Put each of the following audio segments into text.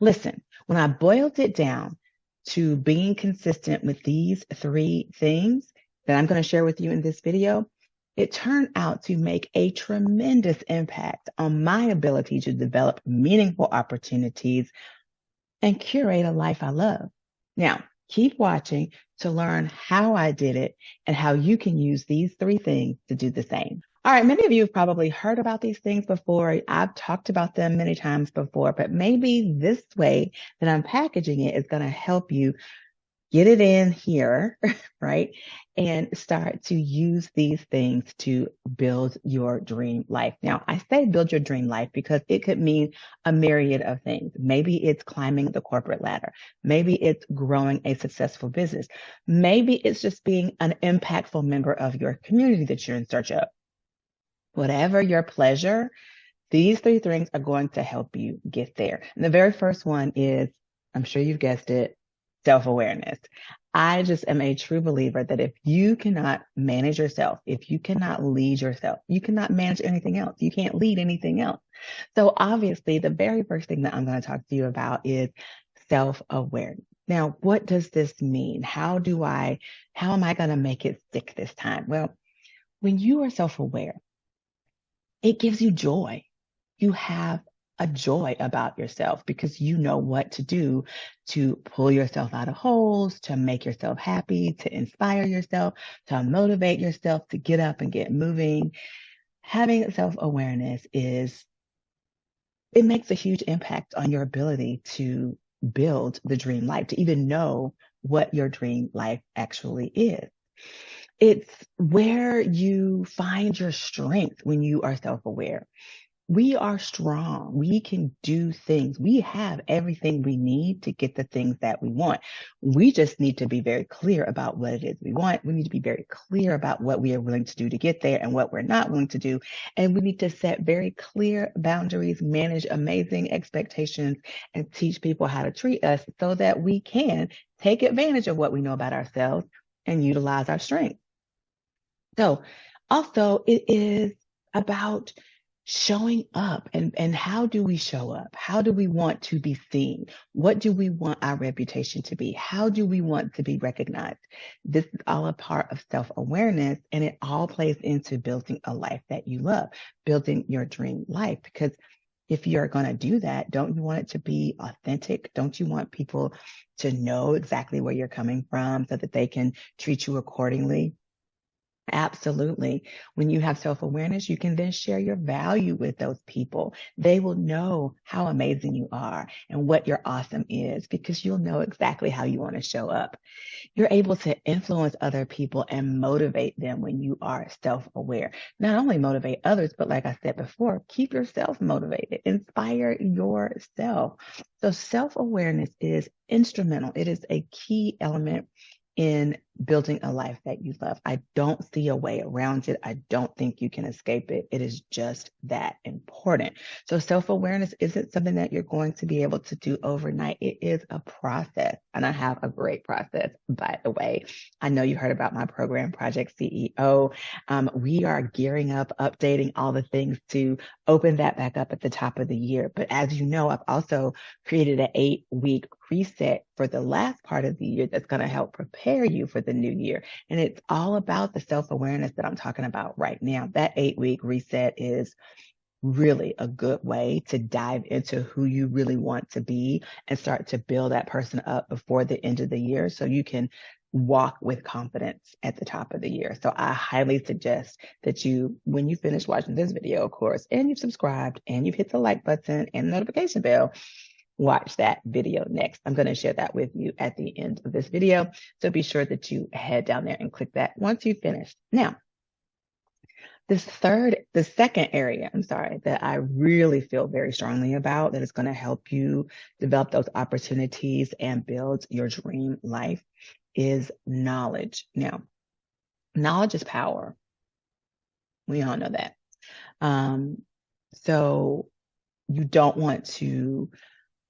Listen, when I boiled it down to being consistent with these three things that I'm going to share with you in this video, it turned out to make a tremendous impact on my ability to develop meaningful opportunities and curate a life I love. Now, keep watching to learn how I did it and how you can use these three things to do the same. All right, many of you have probably heard about these things before. I've talked about them many times before, but maybe this way that I'm packaging it is going to help you get it in here, right? And start to use these things to build your dream life. Now, I say build your dream life because it could mean a myriad of things. Maybe it's climbing the corporate ladder. Maybe it's growing a successful business. Maybe it's just being an impactful member of your community that you're in search of. Whatever your pleasure, these three things are going to help you get there. And the very first one is, I'm sure you've guessed it, self-awareness. I just am a true believer that if you cannot manage yourself, if you cannot lead yourself, you cannot manage anything else. You can't lead anything else. So obviously, the very first thing that I'm going to talk to you about is self-awareness. Now, what does this mean? How am I going to make it stick this time? Well, when you are self-aware, it gives you joy. You have a joy about yourself because you know what to do to pull yourself out of holes, to make yourself happy, to inspire yourself, to motivate yourself to get up and get moving. Having self-awareness it makes a huge impact on your ability to build the dream life, to even know what your dream life actually is. It's where you find your strength when you are self-aware. We are strong. We can do things. We have everything we need to get the things that we want. We just need to be very clear about what it is we want. We need to be very clear about what we are willing to do to get there and what we're not willing to do. And we need to set very clear boundaries, manage amazing expectations, and teach people how to treat us so that we can take advantage of what we know about ourselves and utilize our strengths. So also it is about showing up and how do we show up? How do we want to be seen? What do we want our reputation to be? How do we want to be recognized? This is all a part of self-awareness, and it all plays into building a life that you love, building your dream life. Because if you're going to do that, don't you want it to be authentic? Don't you want people to know exactly where you're coming from so that they can treat you accordingly? Absolutely. When you have self-awareness, you can then share your value with those people. They will know how amazing you are and what your awesome is because you'll know exactly how you want to show up. You're able to influence other people and motivate them when you are self-aware. Not only motivate others, but like I said before, keep yourself motivated, inspire yourself. So self-awareness is instrumental. It is a key element in building a life that you love. I don't see a way around it. I don't think you can escape it. It is just that important. So self-awareness isn't something that you're going to be able to do overnight. It is a process. And I have a great process, by the way. I know you heard about my program, Project CEO. We are gearing up, updating all the things to open that back up at the top of the year. But as you know, I've also created an 8-week reset for the last part of the year that's going to help prepare you for the new year. And it's all about the self-awareness that I'm talking about right now. That 8-week reset is really a good way to dive into who you really want to be and start to build that person up before the end of the year so you can walk with confidence at the top of the year. So I highly suggest that you, when you finish watching this video, of course, and you've subscribed and you've hit the like button and the notification bell, watch that video next. I'm going to share that with you at the end of this video. So be sure that you head down there and click that once you've finished. Now, the second area, that I really feel very strongly about that is going to help you develop those opportunities and build your dream life is knowledge. Now, knowledge is power. We all know that. So you don't want to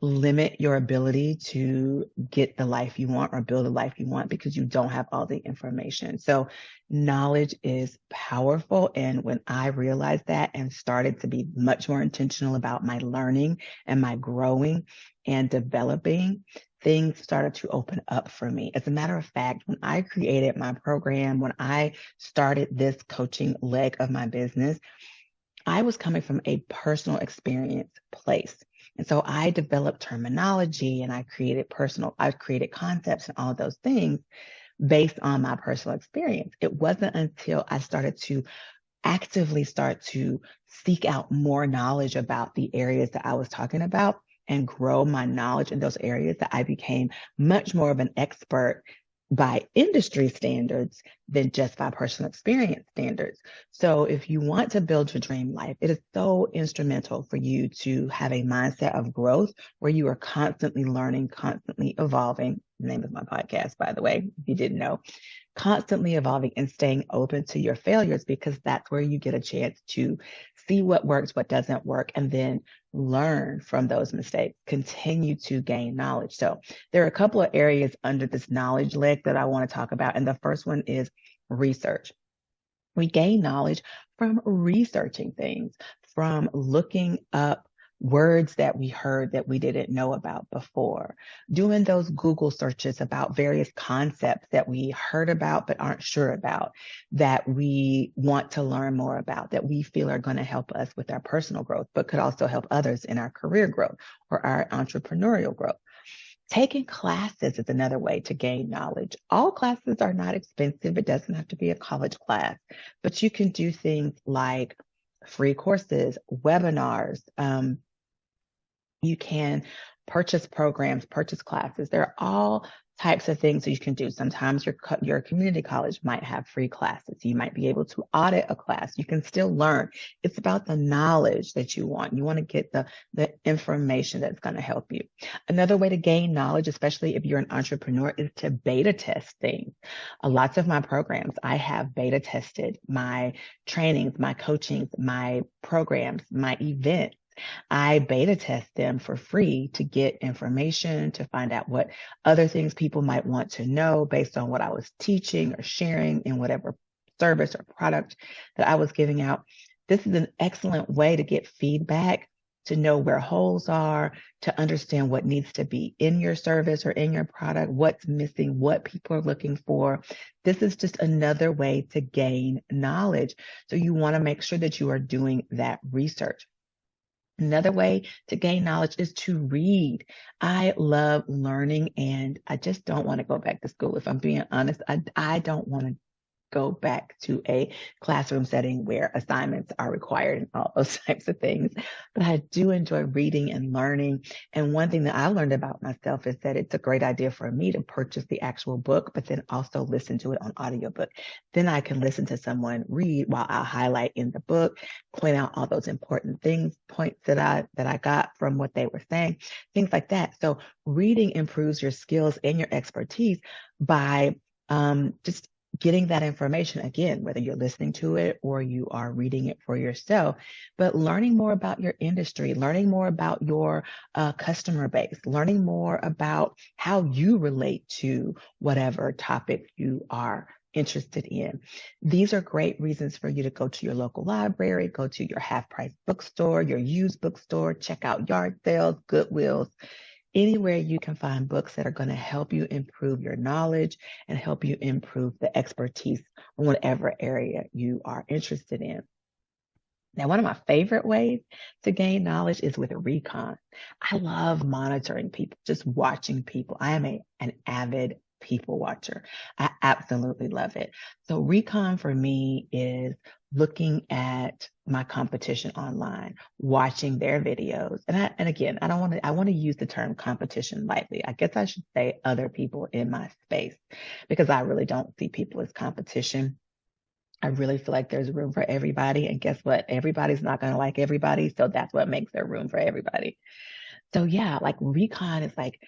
limit your ability to get the life you want or build the life you want because you don't have all the information. So knowledge is powerful. And when I realized that and started to be much more intentional about my learning and my growing and developing, things started to open up for me. As a matter of fact, when I created my program, when I started this coaching leg of my business, I was coming from a personal experience place. And so I developed terminology and I created concepts and all of those things based on my personal experience. It wasn't until I started to actively start to seek out more knowledge about the areas that I was talking about and grow my knowledge in those areas that I became much more of an expert by industry standards than just by personal experience standards. So if you want to build your dream life, it is so instrumental for you to have a mindset of growth where you are constantly learning, constantly evolving. The name of my podcast, by the way, if you didn't know, constantly evolving and staying open to your failures, because that's where you get a chance to see what works, what doesn't work, and then learn from those mistakes, continue to gain knowledge. So there are a couple of areas under this knowledge leg that I want to talk about. And the first one is research. We gain knowledge from researching things, from looking up words that we heard that we didn't know about before, doing those Google searches about various concepts that we heard about but aren't sure about, that we want to learn more about, that we feel are going to help us with our personal growth, but could also help others in our career growth or our entrepreneurial growth. Taking classes is another way to gain knowledge. All classes are not expensive. It doesn't have to be a college class, but you can do things like free courses, webinars. You can purchase programs, purchase classes. There are all types of things that you can do. Sometimes your community college might have free classes. You might be able to audit a class. You can still learn. It's about the knowledge that you want. You want to get the information that's going to help you. Another way to gain knowledge, especially if you're an entrepreneur, is to beta test things. Lots of my programs, I have beta tested my trainings, my coachings, my programs, my events. I beta test them for free to get information, to find out what other things people might want to know based on what I was teaching or sharing in whatever service or product that I was giving out. This is an excellent way to get feedback, to know where holes are, to understand what needs to be in your service or in your product, what's missing, what people are looking for. This is just another way to gain knowledge. So you want to make sure that you are doing that research. Another way to gain knowledge is to read. I love learning, and I just don't want to go back to school. If I'm being honest, I don't want to go back to a classroom setting where assignments are required and all those types of things. But I do enjoy reading and learning. And one thing that I learned about myself is that it's a great idea for me to purchase the actual book, but then also listen to it on audiobook. Then I can listen to someone read while I'll highlight in the book, point out all those important things, points that I got from what they were saying, things like that. So reading improves your skills and your expertise by just getting that information, again, whether you're listening to it or you are reading it for yourself, but learning more about your industry, learning more about your customer base, learning more about how you relate to whatever topic you are interested in. These are great reasons for you to go to your local library, go to your half-price bookstore, your used bookstore, check out yard sales, Goodwills, anywhere you can find books that are going to help you improve your knowledge and help you improve the expertise in whatever area you are interested in. Now, one of my favorite ways to gain knowledge is with recon. I love monitoring people, just watching people. I am an avid people watcher. I absolutely love it. So recon for me is looking at my competition online, watching their videos. And again, I want to use the term competition lightly. I guess I should say other people in my space, because I really don't see people as competition. I really feel like there's room for everybody. And guess what? Everybody's not going to like everybody. So that's what makes there room for everybody. So yeah, like recon is like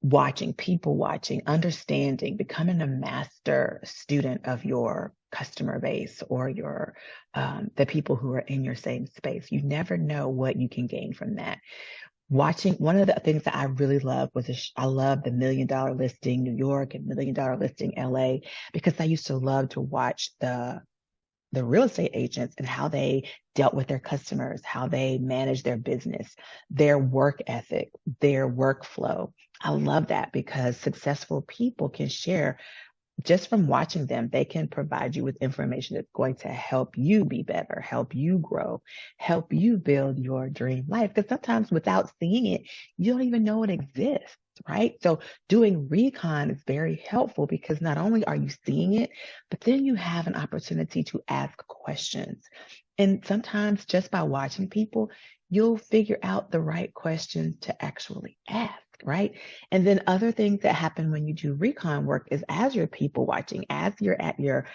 watching, people watching, understanding, becoming a master student of your customer base or your the people who are in your same space. You never know what you can gain from that. Watching one of the things that I really love was I love the Million Dollar Listing New York and Million Dollar Listing LA, because I used to love to watch the real estate agents and how they dealt with their customers, how they managed their business, their work ethic, their workflow. I love that because successful people can share, just from watching them, they can provide you with information that's going to help you be better, help you grow, help you build your dream life. Because sometimes without seeing it, you don't even know it exists, right? So doing recon is very helpful because not only are you seeing it, but then you have an opportunity to ask questions. And sometimes just by watching people, you'll figure out the right questions to actually ask, right? And then other things that happen when you do recon work is, as you're people watching, as you're at your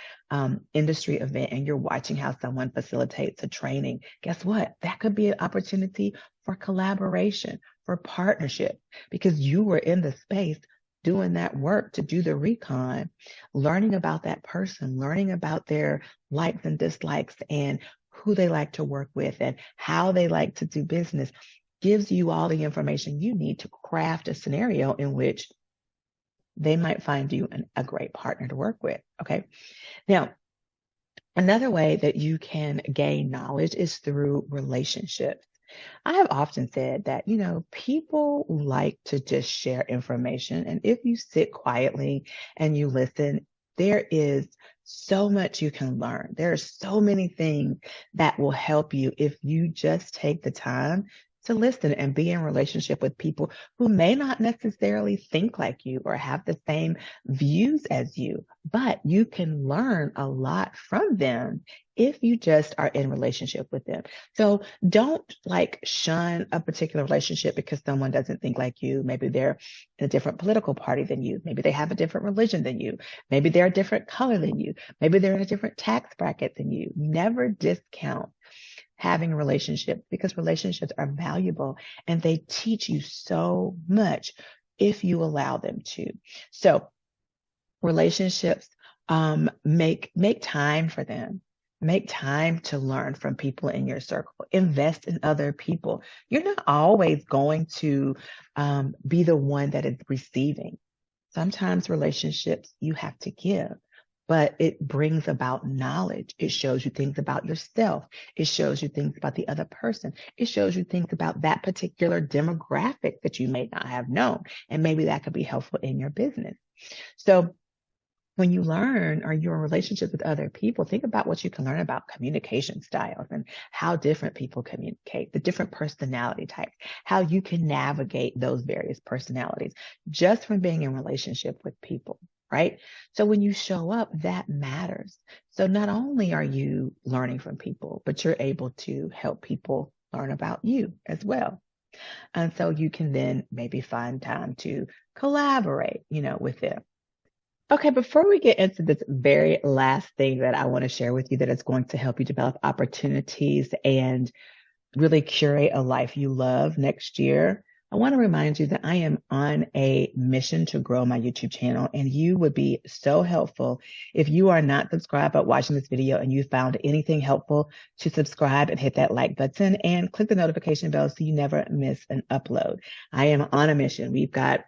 industry event and you're watching how someone facilitates a training, guess what? That could be an opportunity for collaboration, for partnership, because you were in the space doing that work to do the recon, learning about that person, learning about their likes and dislikes and who they like to work with and how they like to do business, gives you all the information you need to craft a scenario in which they might find you a great partner to work with. Okay. Now, another way that you can gain knowledge is through relationships. I have often said that, people like to just share information. And if you sit quietly and you listen, there is so much you can learn. There are so many things that will help you if you just take the time to listen and be in relationship with people who may not necessarily think like you or have the same views as you, but you can learn a lot from them if you just are in relationship with them. So don't shun a particular relationship because someone doesn't think like you. Maybe they're in a different political party than you. Maybe they have a different religion than you. Maybe they're a different color than you. Maybe they're in a different tax bracket than you. Never discount having relationships, because relationships are valuable and they teach you so much if you allow them to. So relationships, make time for them. Make time to learn from people in your circle. Invest in other people. You're not always going to be the one that is receiving. Sometimes relationships you have to give, but it brings about knowledge. It shows you things about yourself. It shows you things about the other person. It shows you things about that particular demographic that you may not have known. And maybe that could be helpful in your business. So when you learn or you're in relationships with other people, think about what you can learn about communication styles and how different people communicate, the different personality types, how you can navigate those various personalities just from being in relationship with people, right? So when you show up, that matters. So not only are you learning from people, but you're able to help people learn about you as well. And so you can then maybe find time to collaborate, with them. Okay, before we get into this very last thing that I want to share with you that is going to help you develop opportunities and really curate a life you love next year, I want to remind you that I am on a mission to grow my YouTube channel, and you would be so helpful if you are not subscribed but watching this video and you found anything helpful to subscribe and hit that like button and click the notification bell so you never miss an upload. I am on a mission. We've got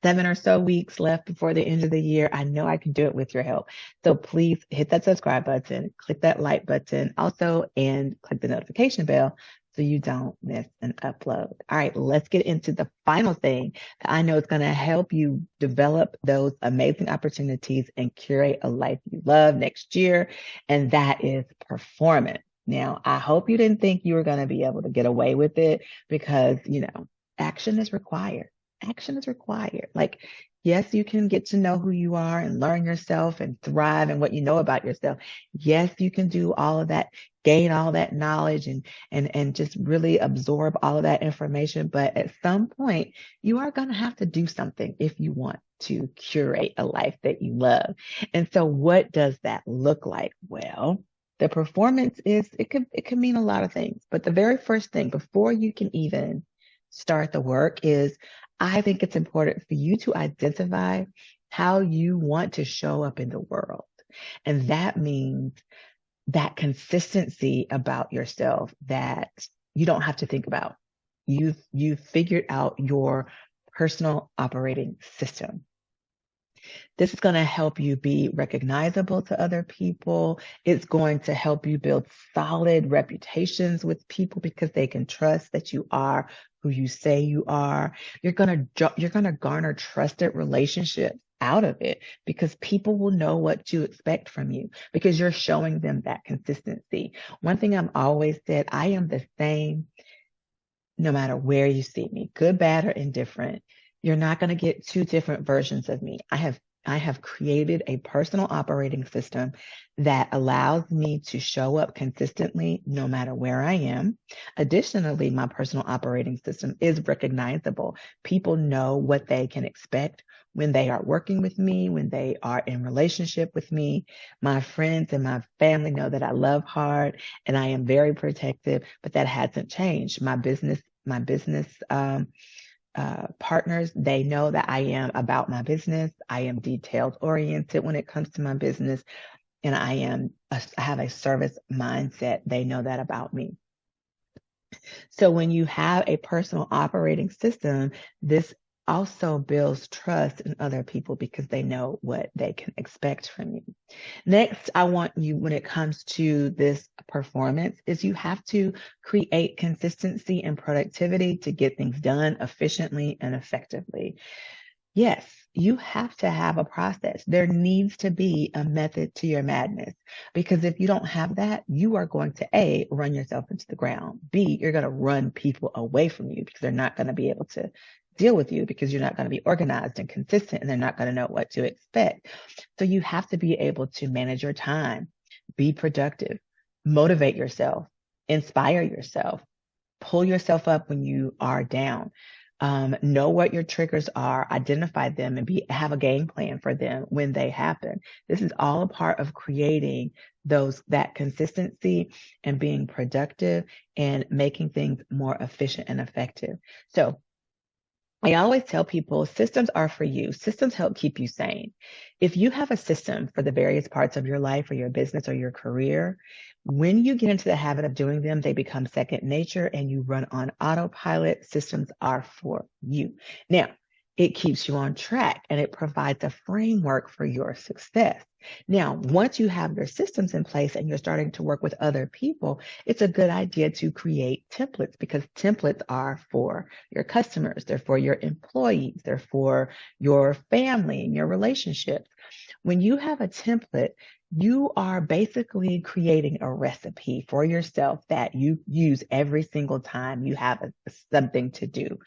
7 or so weeks left before the end of the year. I know I can do it with your help. So please hit that subscribe button, click that like button also, and click the notification bell so you don't miss an upload. All right, let's get into the final thing that I know is going to help you develop those amazing opportunities and curate a life you love next year. And that is performance. Now, I hope you didn't think you were going to be able to get away with it because, action is required. Action is required. Yes, you can get to know who you are and learn yourself and thrive in what you know about yourself. Yes, you can do all of that, gain all that knowledge and just really absorb all of that information. But at some point, you are going to have to do something if you want to curate a life that you love. And so what does that look like? Well, the performance it can mean a lot of things. But the very first thing before you can even start the work is, I think it's important for you to identify how you want to show up in the world. And that means that consistency about yourself that you don't have to think about. you've figured out your personal operating system. This is going to help you be recognizable to other people. It's going to help you build solid reputations with people because they can trust that you are who you say you are. You're going to garner trusted relationships out of it because people will know what to expect from you because you're showing them that consistency. One thing I'm always said, I am the same no matter where you see me, good, bad, or indifferent. You're not going to get two different versions of me. I have created a personal operating system that allows me to show up consistently no matter where I am. Additionally, my personal operating system is recognizable. People know what they can expect when they are working with me, when they are in relationship with me. My friends and my family know that I love hard and I am very protective, but that hasn't changed. My business partners, they know that I am about my business. I am detailed oriented when it comes to my business, and I have a service mindset. They know that about me. So when you have a personal operating system, this also builds trust in other people because they know what they can expect from you. Next, I want you, when it comes to this performance, is you have to create consistency and productivity to get things done efficiently and effectively. Yes, you have to have a process. There needs to be a method to your madness because if you don't have that, you are going to A, run yourself into the ground. B, you're going to run people away from you because they're not going to be able to deal with you because you're not going to be organized and consistent and they're not going to know what to expect. So you have to be able to manage your time, be productive, motivate yourself, inspire yourself, pull yourself up when you are down. Know what your triggers are, identify them, and have a game plan for them when they happen. This is all a part of creating that consistency and being productive and making things more efficient and effective. So I always tell people systems are for you. Systems help keep you sane. If you have a system for the various parts of your life or your business or your career, when you get into the habit of doing them, they become second nature and you run on autopilot. Systems are for you. Now, it keeps you on track and it provides a framework for your success. Now, once you have your systems in place and you're starting to work with other people, it's a good idea to create templates because templates are for your customers, they're for your employees, they're for your family and your relationships. When you have a template, you are basically creating a recipe for yourself that you use every single time you have something to do.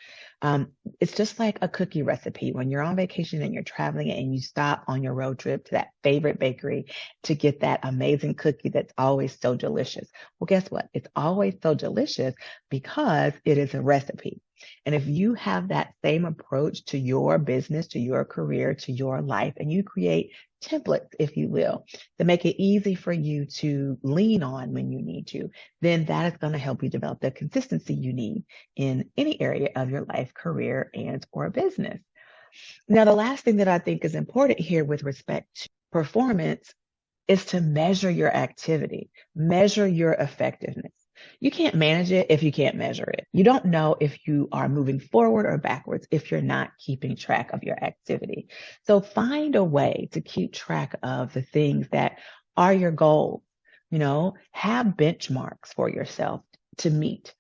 It's just like a cookie recipe. When you're on vacation and you're traveling and you stop on your road trip to that favorite bakery to get that amazing cookie that's always so delicious. Well, guess what? It's always so delicious because it is a recipe. And if you have that same approach to your business, to your career, to your life, and you create templates, if you will, to make it easy for you to lean on when you need to, then that is going to help you develop the consistency you need in any area of your life, career, and or business. Now, the last thing that I think is important here with respect to performance is to measure your activity, measure your effectiveness. You can't manage it if you can't measure it. You don't know if you are moving forward or backwards if you're not keeping track of your activity. So find a way to keep track of the things that are your goals. Have benchmarks for yourself to meet.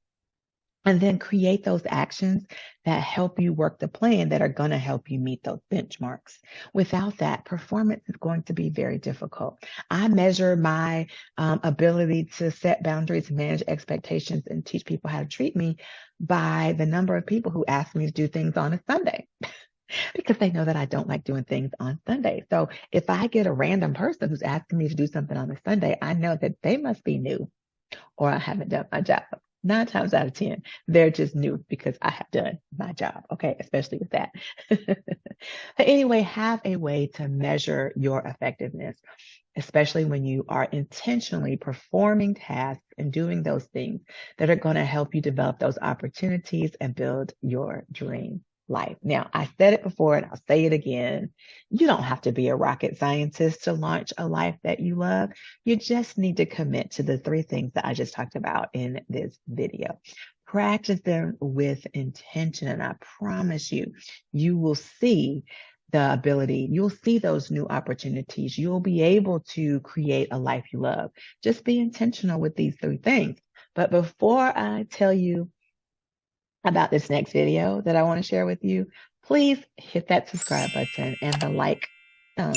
And then create those actions that help you work the plan that are going to help you meet those benchmarks. Without that, performance is going to be very difficult. I measure my ability to set boundaries, manage expectations, and teach people how to treat me by the number of people who ask me to do things on a Sunday. Because they know that I don't like doing things on Sunday. So if I get a random person who's asking me to do something on a Sunday, I know that they must be new or I haven't done my job. 9 times out of 10, they're just new because I have done my job. Okay, especially with that. But anyway, have a way to measure your effectiveness, especially when you are intentionally performing tasks and doing those things that are going to help you develop those opportunities and build your dream life. Now, I said it before and I'll say it again. You don't have to be a rocket scientist to launch a life that you love. You just need to commit to the 3 things that I just talked about in this video. practice them with intention. And I promise you, you will see the ability, you'll see those new opportunities. You'll be able to create a life you love. Just be intentional with these 3 things. But before I tell you about this next video that I want to share with you, please hit that subscribe button and the like right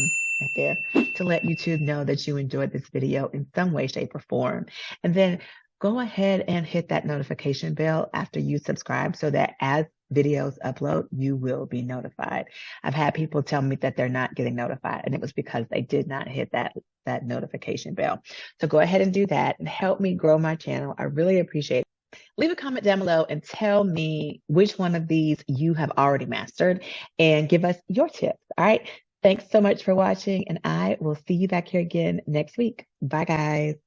there to let YouTube know that you enjoyed this video in some way, shape, or form. And then go ahead and hit that notification bell after you subscribe so that as videos upload, you will be notified. I've had people tell me that they're not getting notified, and it was because they did not hit that notification bell. So go ahead and do that and help me grow my channel. I really appreciate it. Leave a comment down below and tell me which one of these you have already mastered and give us your tips. All right. Thanks so much for watching, and I will see you back here again next week. Bye, guys.